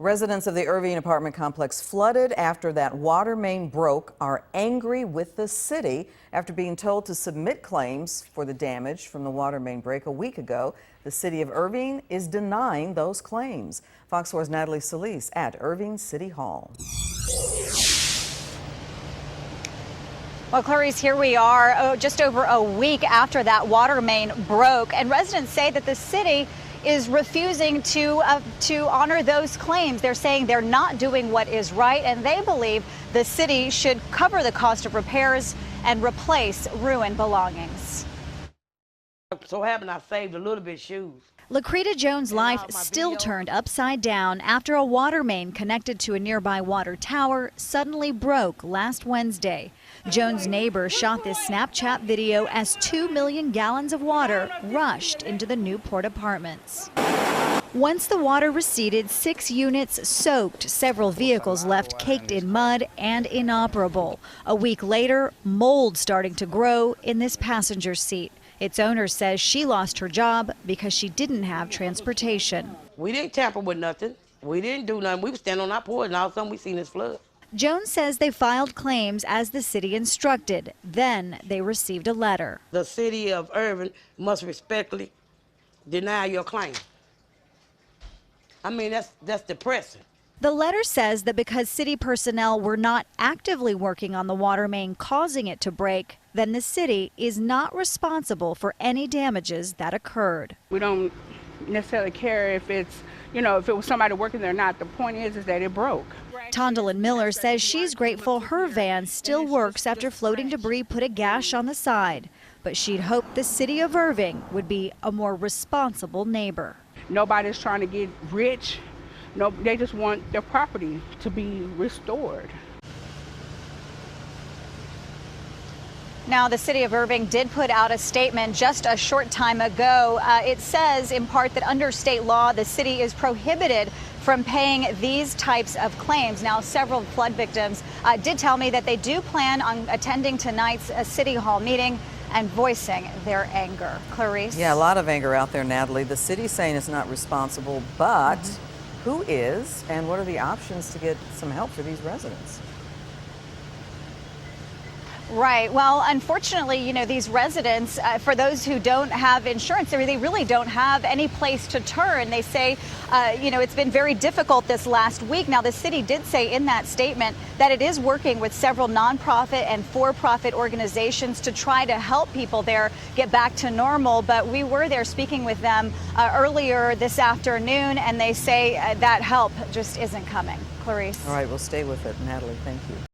Residents of the Irving apartment complex flooded after that water main broke are angry with the city after being told to submit claims for the damage from the water main break a week ago. The City of Irving is denying those claims. Fox 4's Natalie Solis at Irving City Hall. Well, Clarice, here we are just over a week after that water main broke, and residents say that the city is refusing to honor those claims. They're saying they're not doing what is right, and they believe the city should cover the cost of repairs and replace ruined belongings. So happened I saved a little bit of shoes. Lakrita Jones' life still turned upside down after a water main connected to a nearby water tower suddenly broke last Wednesday. Jones' neighbor shot this Snapchat video as 2 million gallons of water rushed into the Newport apartments. Once the water receded, 6 units soaked, several vehicles left caked in mud and inoperable. A week later, mold starting to grow in this passenger seat. Its owner says she lost her job because she didn't have transportation. We didn't tamper with nothing. We didn't do nothing. We were standing on our porch and all of a sudden we seen this flood. Jones says they filed claims as the city instructed. Then they received a letter. The City of Irving must respectfully deny your claim. I mean, that's depressing. The letter says that because city personnel were not actively working on the water main causing it to break, then the city is not responsible for any damages that occurred. We don't necessarily care if it's, if it was somebody working there or not. The point is that it broke. Tondalyn Miller says she's grateful her van still works after floating debris put a gash on the side. But she'd hoped the City of Irving would be a more responsible neighbor. Nobody's trying to get rich. No, they just want their property to be restored. Now, the City of Irving did put out a statement just a short time ago. It says, in part, that under state law, the city is prohibited from paying these types of claims. Now, several flood victims did tell me that they do plan on attending tonight's City Hall meeting and voicing their anger. Clarice? Yeah, a lot of anger out there, Natalie. The city's saying it's not responsible, but who is, and what are the options to get some help for these residents? Right. Well, unfortunately, these residents, for those who don't have insurance, they really don't have any place to turn. They say, it's been very difficult this last week. Now, the city did say in that statement that it is working with several nonprofit and for-profit organizations to try to help people there get back to normal. But we were there speaking with them earlier this afternoon, and they say that help just isn't coming. Clarice. All right, we'll stay with it. Natalie, thank you.